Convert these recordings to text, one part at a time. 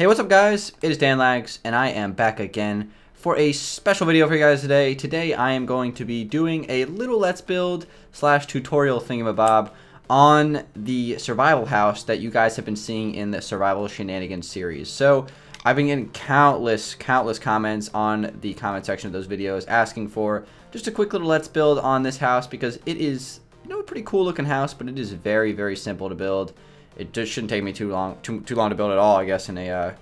Hey, what's up guys? It is Dangeles, and I am back again for a special video for you guys today. Today I am going to be doing a little let's build slash tutorial thingamabob on the survival house that you guys have been seeing in the survival shenanigans series. So I've been getting countless comments on the comment section of those videos asking for just a quick little let's build on this house because it is, a pretty cool looking house, but it is very simple to build. It just shouldn't take me too long to build at all, I guess, in a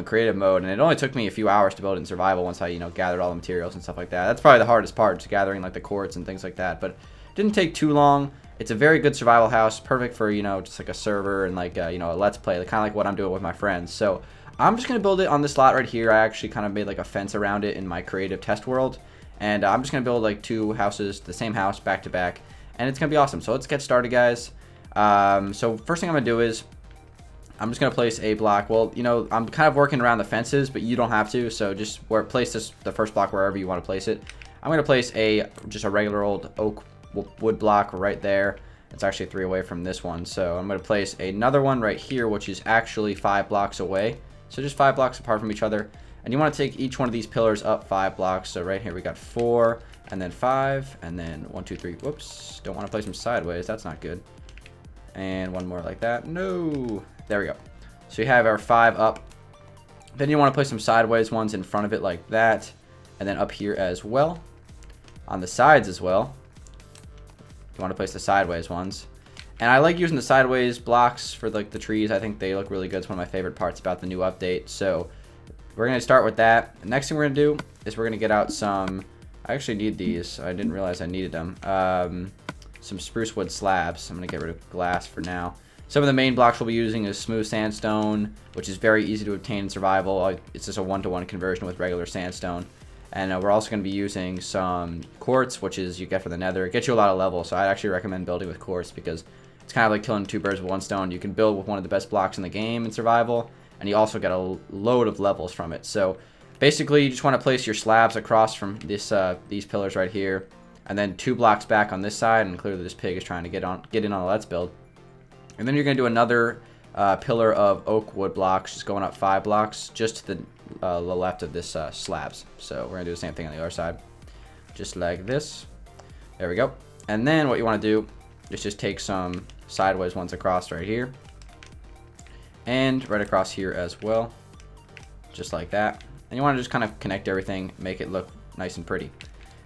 creative mode. And it only took me a few hours to build it in survival once I gathered all the materials and stuff like that. That's probably the hardest part, just gathering like the quartz and things like that. But it didn't take too long. It's a very good survival house, perfect for just like a server and like a let's play, kind of like what I'm doing with my friends. So I'm just gonna build it on this lot right here. I actually kind of made like a fence around it in my creative test world, and I'm just gonna build like two houses, the same house back to back, and it's gonna be awesome. So let's get started, guys. So first thing I'm gonna do is I'm just gonna place a block. Well, I'm kind of working around the fences, but you don't have to. So just place the first block wherever you want to place it. I'm gonna place just a regular old oak wood block right there. It's actually 3 away from this one. So I'm gonna place another one right here, which is actually 5 blocks away. So just 5 blocks apart from each other. And you want to take each one of these pillars up 5 blocks. So right here we got 4, and then 5, and then 1, 2, 3. Whoops! Don't want to place them sideways. That's not good. And one more like that. No, there we go. So you have our 5 up. Then you want to place some sideways ones in front of it like that, and then up here as well, on the sides as well. You want to place the sideways ones, and I like using the sideways blocks for like the trees. I think they look really good. It's one of my favorite parts about the new update. So we're gonna start with that. The next thing we're gonna do is we're gonna get out some. I actually need these. I didn't realize I needed them. Some spruce wood slabs. I'm going to get rid of glass for now. Some of the main blocks we'll be using is smooth sandstone, which is very easy to obtain in survival. It's just a 1-to-1 conversion with regular sandstone. And we're also going to be using some quartz, which is you get for the nether. It gets you a lot of levels, so I'd actually recommend building with quartz because it's kind of like killing 2 birds with 1 stone. You can build with one of the best blocks in the game in survival, and you also get a load of levels from it. So basically, you just want to place your slabs across from these pillars right here, and then 2 blocks back on this side, and clearly this pig is trying to get in on the let's build. And then you're going to do another pillar of oak wood blocks, just going up 5 blocks, just to the left of this slabs. So we're going to do the same thing on the other side, just like this. There we go. And then what you want to do is just take some sideways ones across right here, and right across here as well, just like that. And you want to just kind of connect everything, make it look nice and pretty.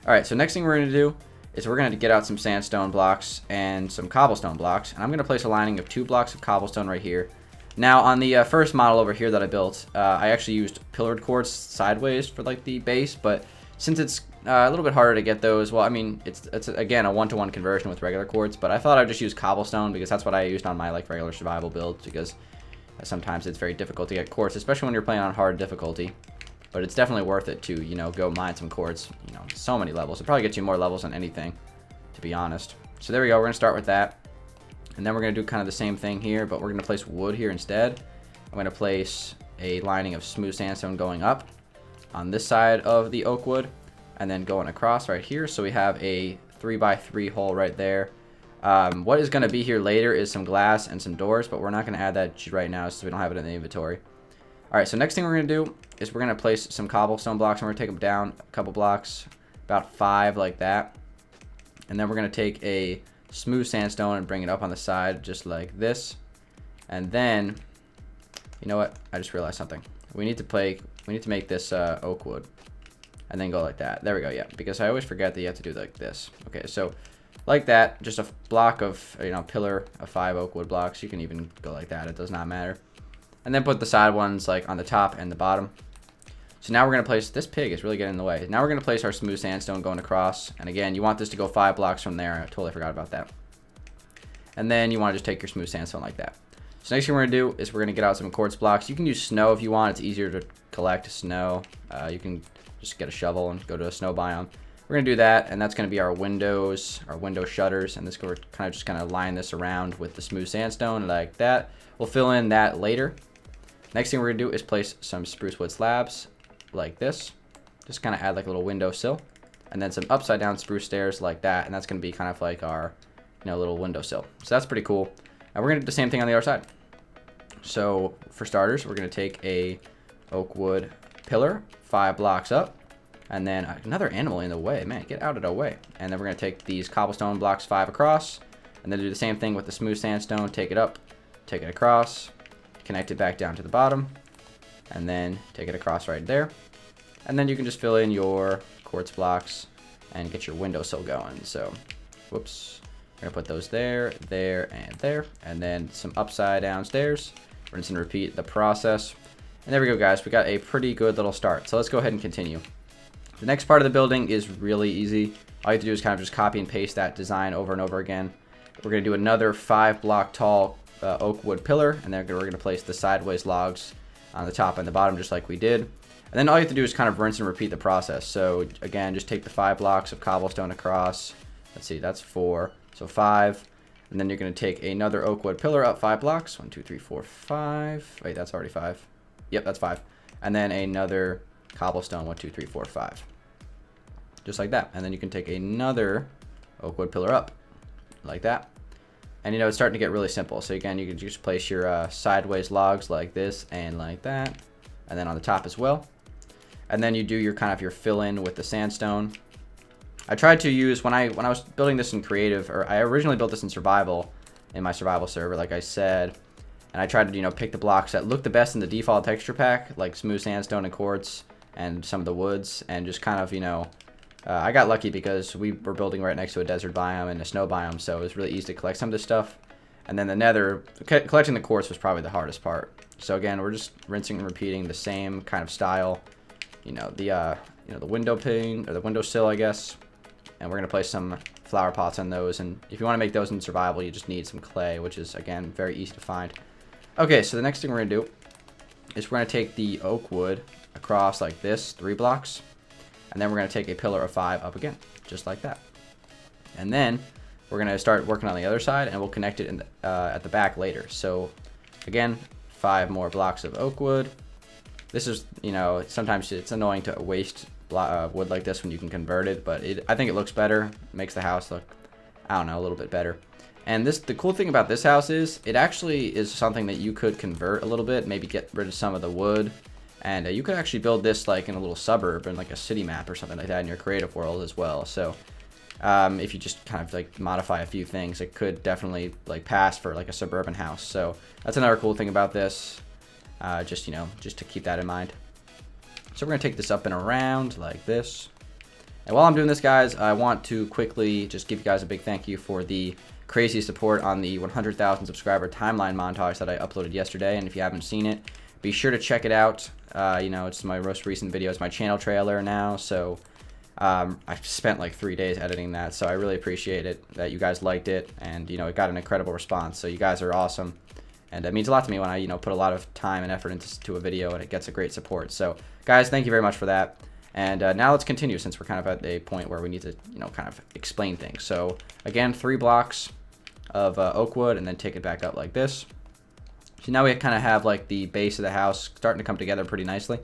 Alright, so next thing we're going to do is we're going to get out some sandstone blocks and some cobblestone blocks. And I'm going to place a lining of 2 blocks of cobblestone right here. Now, on the first model over here that I built, I actually used pillared quartz sideways for like the base. But since it's a little bit harder to get those, well, I mean, it's again a 1-to-1 conversion with regular quartz. But I thought I'd just use cobblestone because that's what I used on my like regular survival builds, because sometimes it's very difficult to get quartz, especially when you're playing on hard difficulty. But it's definitely worth it to, go mine some quartz. So many levels. It probably gets you more levels than anything, to be honest. So there we go. We're going to start with that. And then we're going to do kind of the same thing here, but we're going to place wood here instead. I'm going to place a lining of smooth sandstone going up on this side of the oak wood, and then going across right here. So we have a 3x3 hole right there. What is going to be here later is some glass and some doors, but we're not going to add that right now, so we don't have it in the inventory. Alright, so next thing we're going to do is we're going to place some cobblestone blocks, and we're going to take them down a couple blocks, about 5 like that. And then we're going to take a smooth sandstone and bring it up on the side just like this. And then, you know what? I just realized something. We need to make this oak wood, and then go like that. There we go, yeah, because I always forget that you have to do like this. Okay, so like that, just a block of, pillar of 5 oak wood blocks. You can even go like that. It does not matter. And then put the side ones like on the top and the bottom. So now we're going to place, this pig is really getting in the way. Now we're going to place our smooth sandstone going across. And again, you want this to go 5 blocks from there. I totally forgot about that. And then you want to just take your smooth sandstone like that. So next thing we're going to do is we're going to get out some quartz blocks. You can use snow if you want. It's easier to collect snow. You can just get a shovel and go to a snow biome. We're going to do that, and that's going to be our windows, our window shutters. And we're just kind of line this around with the smooth sandstone like that. We'll fill in that later. Next thing we're going to do is place some spruce wood slabs like this. Just kind of add like a little window sill. And then some upside down spruce stairs like that. And that's going to be kind of like our little window sill. So that's pretty cool. And we're going to do the same thing on the other side. So for starters, we're going to take a oak wood pillar 5 blocks up, and then another animal in the way. Man, get out of the way. And then we're going to take these cobblestone blocks 5 across, and then do the same thing with the smooth sandstone. Take it up, take it across, connect it back down to the bottom, and then take it across right there. And then you can just fill in your quartz blocks and get your windowsill going. So, whoops. We're going to put those there, there, and there. And then some upside down stairs. Rinse and repeat the process. And there we go, guys. We got a pretty good little start. So let's go ahead and continue. The next part of the building is really easy. All you have to do is kind of just copy and paste that design over and over again. We're going to do another 5 block tall oak wood pillar. And then we're going to place the sideways logs on the top and the bottom just like we did. And then all you have to do is kind of rinse and repeat the process. So again, just take the 5 blocks of cobblestone across. Let's see, that's 4. So 5. And then you're going to take another oak wood pillar up 5 blocks. 1, 2, 3, 4, 5. Wait, that's already 5. Yep, that's 5. And then another cobblestone. 1, 2, 3, 4, 5. Just like that. And then you can take another oak wood pillar up like that. And it's starting to get really simple. So again, you can just place your sideways logs like this and like that. And then on the top as well. And then you do your kind of your fill in with the sandstone. I tried to use, when I was building this in creative, or I originally built this in survival, in my survival server, like I said. And I tried to, pick the blocks that look the best in the default texture pack, like smooth sandstone and quartz and some of the woods. And just kind of, I got lucky because we were building right next to a desert biome and a snow biome. So it was really easy to collect some of this stuff. And then the nether, collecting the quartz was probably the hardest part. So again, we're just rinsing and repeating the same kind of style. The window pane, or the windowsill, I guess. And we're going to place some flower pots on those. And if you want to make those in survival, you just need some clay, which is, again, very easy to find. Okay, so the next thing we're going to do is we're going to take the oak wood across like this, 3 blocks. And then we're going to take a pillar of 5 up again, just like that. And then we're going to start working on the other side, and we'll connect it at the back later. So, again, 5 more blocks of oak wood. This is, sometimes it's annoying to waste wood like this when you can convert it, but I think it looks better. It makes the house look, I don't know, a little bit better. And the cool thing about this house is it actually is something that you could convert a little bit, maybe get rid of some of the wood, and you could actually build this like in a little suburb in like a city map or something like that in your creative world as well. So if you just kind of like modify a few things, it could definitely like pass for like a suburban house. So that's another cool thing about this. Just to keep that in mind. So we're going to take this up and around like this. And while I'm doing this, guys, I want to quickly just give you guys a big thank you for the crazy support on the 100,000 subscriber timeline montage that I uploaded yesterday. And if you haven't seen it, be sure to check it out. It's my most recent video. It's my channel trailer now. So I spent like 3 days editing that. So I really appreciate it that you guys liked it. And, it got an incredible response. So you guys are awesome. And it means a lot to me when I, put a lot of time and effort into a video and it gets a great support. So, guys, thank you very much for that. And now let's continue since we're kind of at a point where we need to, kind of explain things. So, again, 3 blocks of oak wood and then take it back up like this. So now we kind of have like the base of the house starting to come together pretty nicely.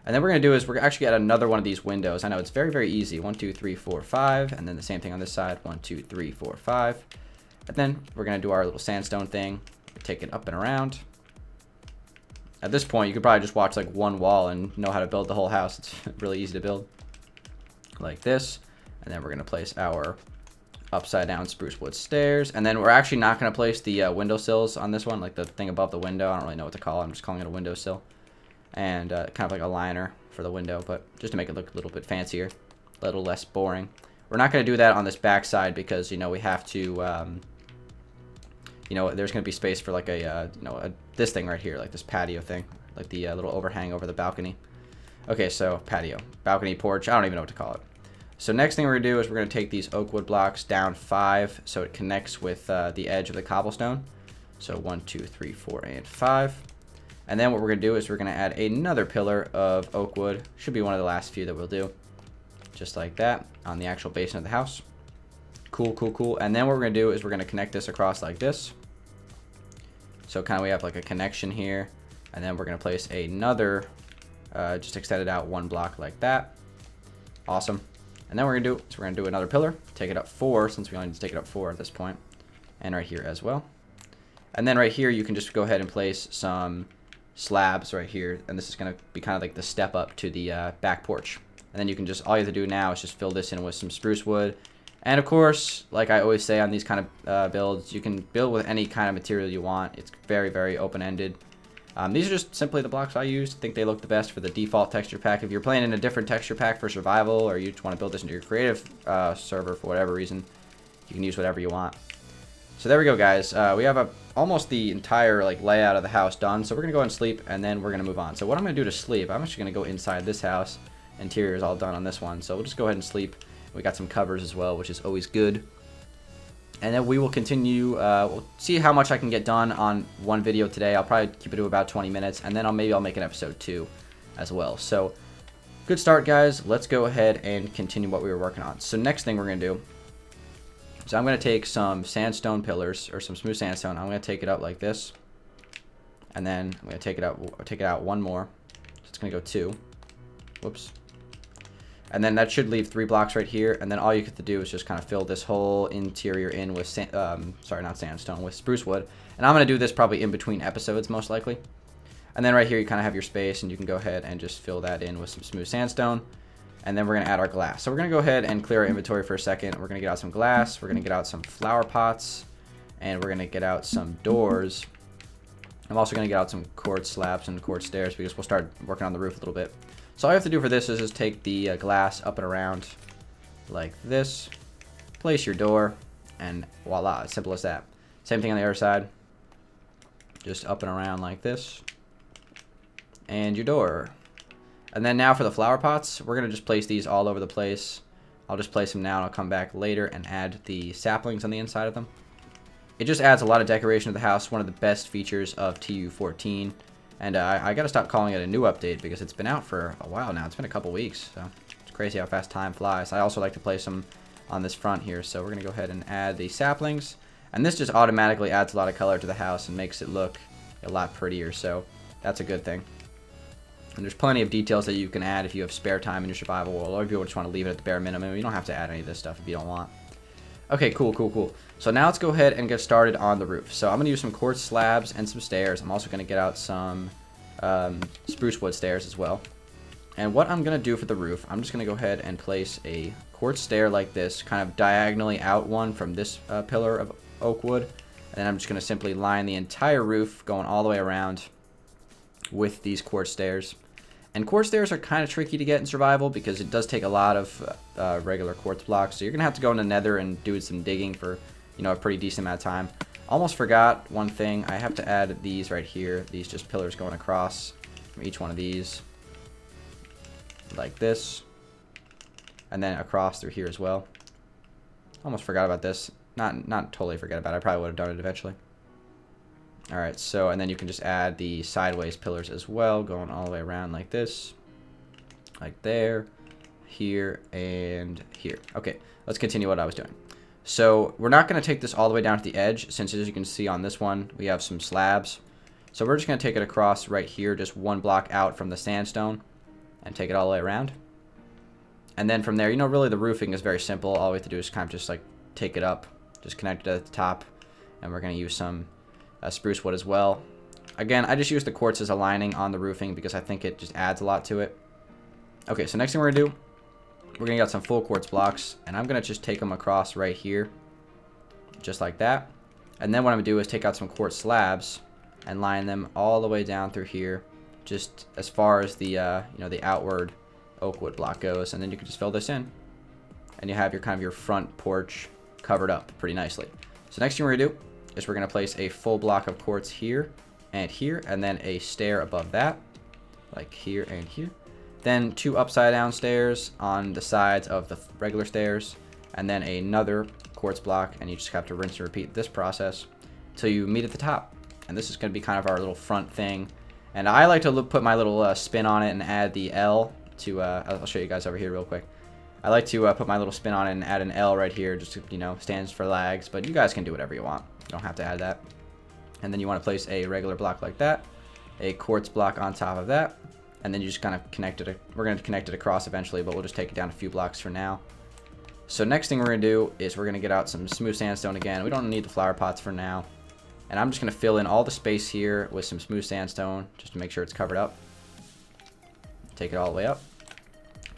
And then what we're going to do is we're actually going to add another one of these windows. I know it's very, very easy. 1, 2, 3, 4, 5. And then the same thing on this side. 1, 2, 3, 4, 5. And then we're going to do our little sandstone thing. Take it up and around. At this point, you could probably just watch like one wall and know how to build the whole house. It's really easy to build. Like this. And then we're going to place our upside down spruce wood stairs. And then we're actually not going to place the windowsills on this one, like the thing above the window. I don't really know what to call it. I'm just calling it a windowsill. And kind of like a liner for the window, but just to make it look a little bit fancier, a little less boring. We're not going to do that on this back side because, we have to... there's going to be space for like this thing right here, like this patio thing, like the little overhang over the balcony. Okay, so patio, balcony, porch, I don't even know what to call it. So next thing we're going to do is we're going to take these oak wood blocks down 5 so it connects with the edge of the cobblestone. So 1, 2, 3, 4, and 5. And then what we're going to do is we're going to add another pillar of oak wood. Should be one of the last few that we'll do. Just like that on the actual basin of the house. Cool, cool, cool. And then what we're going to do is we're going to connect this across like this. So kind of we have like a connection here. And then we're going to place another, just extend it out 1 block like that. Awesome. And then we're going to do another pillar. Take it up 4 since we only need to take it up 4 at this point. And right here as well. And then right here, you can just go ahead and place some slabs right here. And this is going to be kind of like the step up to the back porch. And then you can just, all you have to do now is just fill this in with some spruce wood. And of course, like I always say on these kind of builds, you can build with any kind of material you want. It's very, very open-ended. These are just simply the blocks I use. I think they look the best for the default texture pack. If you're playing in a different texture pack for survival, or you just want to build this into your creative server for whatever reason, you can use whatever you want. So there we go, guys. We have almost the entire layout of the house done. So we're going to go and sleep, and then we're going to move on. So what I'm going to do to sleep, I'm actually going to go inside this house. Interior is all done on this one. So we'll just go ahead and sleep. We got some covers as well, which is always good. And then we will continue. We'll see how much I can get done on one video today. I'll probably keep it to about 20 minutes, and then maybe I'll make an episode 2 as well. So good start, guys. Let's go ahead and continue what we were working on. So next thing we're going to do is I'm going to take some sandstone pillars, or some smooth sandstone. I'm going to take it out like this, and then I'm going to take it out one more. So it's going to go 2. Whoops. And then that should leave 3 blocks right here. And then all you have to do is just kind of fill this whole interior in with, with spruce wood. And I'm going to do this probably in between episodes, most likely. And then right here, you kind of have your space, and you can go ahead and just fill that in with some smooth sandstone. And then we're going to add our glass. So we're going to go ahead and clear our inventory for a second. We're going to get out some glass. We're going to get out some flower pots. And we're going to get out some doors. I'm also going to get out some quartz slabs and quartz stairs, because we'll start working on the roof a little bit. So all you have to do for this is just take the glass up and around like this, place your door, and voila, as simple as that. Same thing on the other side, just up and around like this, and your door. And then now for the flower pots, we're going to just place these all over the place. I'll just place them now, and I'll come back later and add the saplings on the inside of them. It just adds a lot of decoration to the house, one of the best features of TU14. And I got to stop calling it a new update, because it's been out for a while now. It's been a couple weeks, so it's crazy how fast time flies. I also like to place them on this front here, so we're going to go ahead and add the saplings. And this just automatically adds a lot of color to the house and makes it look a lot prettier, so that's a good thing. And there's plenty of details that you can add if you have spare time in your survival world, or if you just want to leave it at the bare minimum. You don't have to add any of this stuff if you don't want. Okay, cool. So now let's go ahead and get started on the roof. So I'm going to use some quartz slabs and some stairs. I'm also going to get out some spruce wood stairs as well. And what I'm going to do for the roof, I'm just going to go ahead and place a quartz stair like this, kind of diagonally out one from this pillar of oak wood. And then I'm just going to simply line the entire roof going all the way around with these quartz stairs. And quartz stairs are kind of tricky to get in survival, because it does take a lot of regular quartz blocks. So you're going to have to go into Nether and do some digging for, a pretty decent amount of time. Almost forgot one thing. I have to add these right here. These just pillars going across from each one of these. Like this. And then across through here as well. Almost forgot about this. Not totally forget about it. I probably would have done it eventually. Alright, so, and then you can just add the sideways pillars as well, going all the way around like this. Like there, here, and here. Okay, let's continue what I was doing. So, we're not going to take this all the way down to the edge, since as you can see on this one, we have some slabs. So we're just going to take it across right here, just one block out from the sandstone, and take it all the way around. And then from there, really the roofing is very simple. All we have to do is kind of just take it up, just connect it at the top, and we're going to use some spruce wood as well. Again, I just use the quartz as a lining on the roofing, because I think it just adds a lot to it. Okay, so next thing we're going to do, we're going to get some full quartz blocks, and I'm going to just take them across right here, just like that. And then what I'm going to do is take out some quartz slabs and line them all the way down through here, just as far as the the outward oak wood block goes. And then you can just fill this in, and you have your your front porch covered up pretty nicely. So next thing we're going to do is we're going to place a full block of quartz here, and then a stair above that, like here and here. Then 2 upside down stairs on the sides of the regular stairs, and then another quartz block, and you just have to rinse and repeat this process until you meet at the top. And this is going to be kind of our little front thing. And I like to put my little spin on it and add the L to, I'll show you guys over here real quick. I like to put my little spin on it and add an L right here, just to, stands for lags, but you guys can do whatever you want. You don't have to add that. And then you want to place a regular block like that, a quartz block on top of that, and then you just kind of connect it. We're going to connect it across eventually, but we'll just take it down a few blocks for now. So next thing we're going to do is we're going to get out some smooth sandstone again. We don't need the flower pots for now. And I'm just going to fill in all the space here with some smooth sandstone just to make sure it's covered up. Take it all the way up,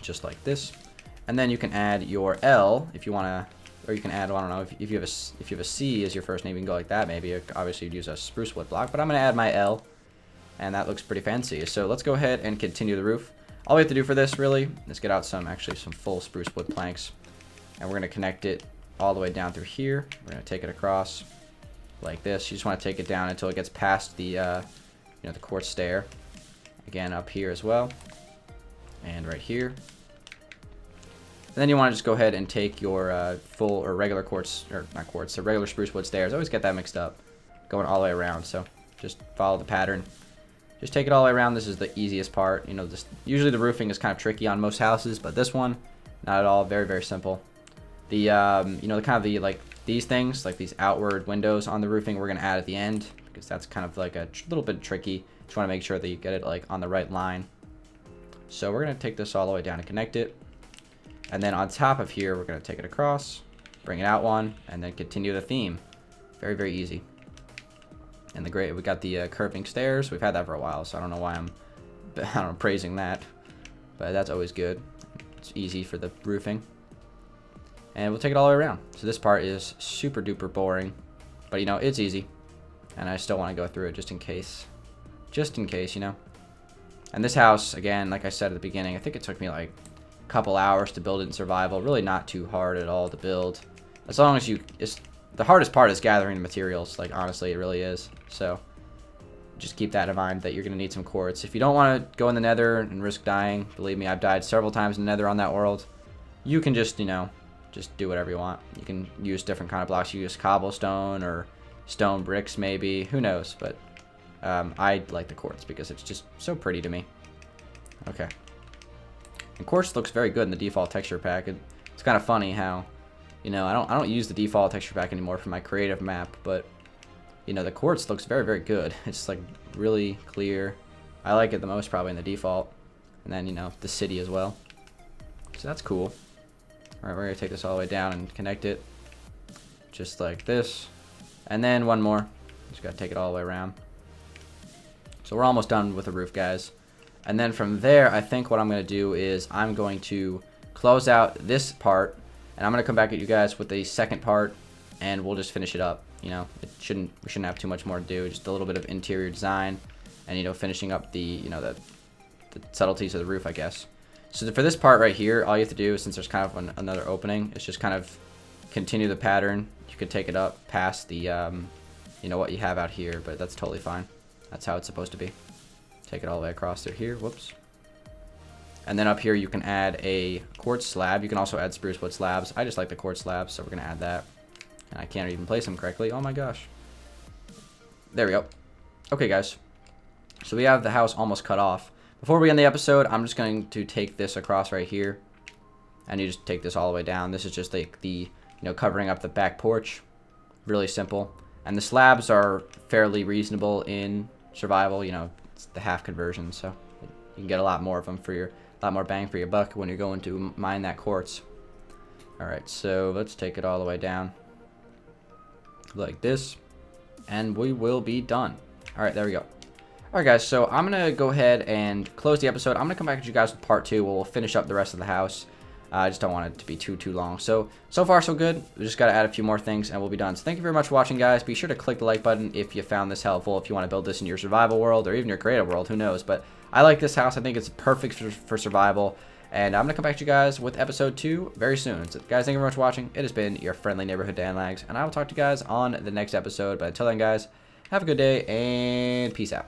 just like this. And then you can add your L if you want to, or you can add, well, I don't know, if you have a C as your first name, you can go like that. Maybe obviously you'd use a spruce wood block, but I'm going to add my L, and that looks pretty fancy. So let's go ahead and continue the roof. All we have to do for this really is get out some full spruce wood planks, and we're going to connect it all the way down through here. We're going to take it across like this. You just want to take it down until it gets past the the quartz stair. Again, up here as well, and right here. And then you want to just go ahead and take your full or regular quartz, or not quartz, the regular spruce wood stairs. I always get that mixed up, going all the way around. So just follow the pattern. Just take it all the way around. This is the easiest part. You know, usually the roofing is kind of tricky on most houses, but this one, not at all. Very, very simple. The like these things, like these outward windows on the roofing, we're gonna add at the end because that's kind of like a little bit tricky. Just want to make sure that you get it like on the right line. So we're gonna take this all the way down and connect it, and then on top of here, we're gonna take it across, bring it out one, and then continue the theme. Very, very easy. And we got the curving stairs. We've had that for a while, so I don't know why I'm praising that, but that's always good. It's easy for the roofing, and we'll take it all the way around. So this part is super duper boring, but you know, it's easy, and I still want to go through it just in case, you know. And this house, again, like I said at the beginning, I think it took me like a couple hours to build it in survival. Really not too hard at all to build, as long as the hardest part is gathering the materials. Like, honestly, it really is. So just keep that in mind, that you're going to need some quartz. If you don't want to go in the nether and risk dying, believe me, I've died several times in the nether on that world. You can just, just do whatever you want. You can use different kind of blocks. You use cobblestone or stone bricks maybe. Who knows? But I like the quartz because it's just so pretty to me. Okay. And quartz looks very good in the default texture pack. It's kind of funny how, I don't use the default texture pack anymore for my creative map, but the quartz looks very, very good. It's like really clear. I like it the most probably in the default, and then the city as well. So that's cool. All right, we're gonna take this all the way down and connect it, just like this, and then one more. Just gotta take it all the way around. So we're almost done with the roof, guys. And then from there, I think what I'm gonna do is I'm going to close out this part. And I'm gonna come back at you guys with the second part, and we'll just finish it up. We shouldn't have too much more to do. Just a little bit of interior design, and finishing up the the subtleties of the roof, I guess. So for this part right here, all you have to do, since there's kind of another opening, is just kind of continue the pattern. You could take it up past the what you have out here, but that's totally fine. That's how it's supposed to be. Take it all the way across through here. Whoops. And then up here you can add a quartz slab. You can also add spruce wood slabs. I just like the quartz slabs, so we're going to add that. And I can't even place them correctly. Oh my gosh. There we go. Okay, guys. So we have the house almost cut off. Before we end the episode, I'm just going to take this across right here. And you just take this all the way down. This is just like the, covering up the back porch. Really simple. And the slabs are fairly reasonable in survival. It's the half conversion, so you can get a lot more of them for a lot more bang for your buck when you're going to mine that quartz. Alright, so let's take it all the way down like this, and we will be done. Alright, there we go. Alright guys, so I'm gonna go ahead and close the episode. I'm gonna come back to you guys with part 2 where we'll finish up the rest of the house. I just don't want it to be too long. So far so good. We just gotta add a few more things and we'll be done. So thank you very much for watching, guys. Be sure to click the like button if you found this helpful, if you want to build this in your survival world or even your creative world, who knows. But I like this house. I think it's perfect for survival. And I'm gonna come back to you guys with episode 2 very soon. So guys, thank you very much for watching. It has been your friendly neighborhood Danlags, and I will talk to you guys on the next episode. But until then, guys, have a good day and peace out.